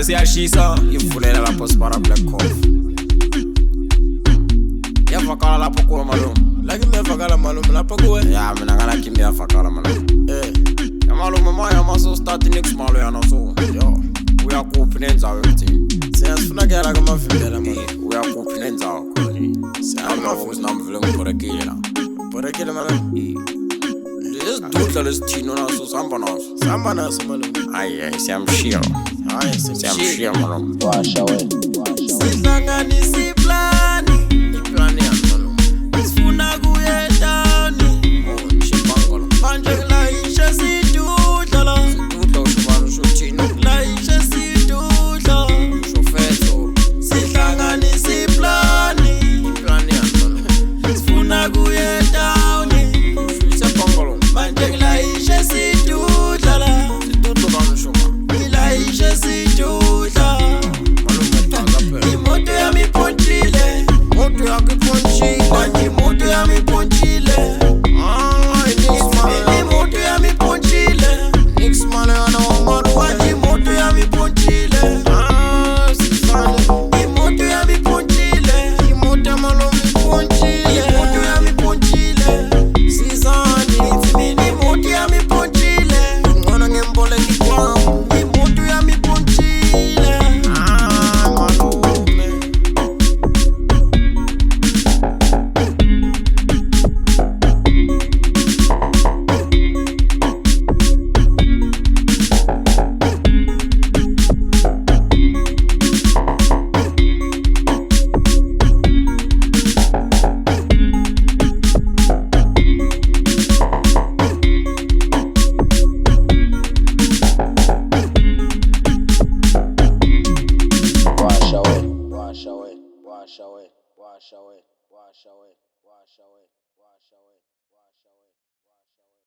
Vele siyashisa ivulela lapho sipara Black Coffee. Yavakala lapho kuwe malume. Laki miyavakala malume lapho kuwe? Ya mina ngalaki miyavakala malume. Ya malume maya maso start next malo yana so. Yo. Uyakuphi nendzawo yokuthini? Siyasifuna kuyala kamavimbela malume. Uyakuphi nendzawo khona? Siyamavuzi namvile ngibhorekile la. Bhorekile malume? Lesidudla lesithino naso sihamba naso. Sihamba naso malume. Hayi siyamshiya. Hayi Siyamshiya malume. Washa we. Sihlanganisa iplani. Iplani yani malume. Sifuna kuya etawuni. Shibangolo. Manje kulayishe sidudla la. Sidudla ushubana ushuthini. Kulayishe sidudla. Ushofetho. Sihlanganisa iplani. Iplani yani malume. Sifuna kuya etawuni. Shibangolo. Manje kulayishe sidudla la. Sidudla kami shubana. Kulayishe sidudla. Malume taza phela. Imoto yami ipontshile. Moto yakho ipontshile. Manje imoto yami ipontshile. Hayi Imoto yami ipontshile. nix mali yana wamalu. Manje imoto yami ipontshile. Sisane. Imoto yami ipontshile. Imoto malume ipontshile. Imoto yami ipontshile. Sisane. Mina imoto yami ipontshile. Ngona ngemboleki kwami. Imoto yami ipontshile. Malume. Washa we. Washa we. Washa we. Washa we. Washa we. Washa we. Washa we.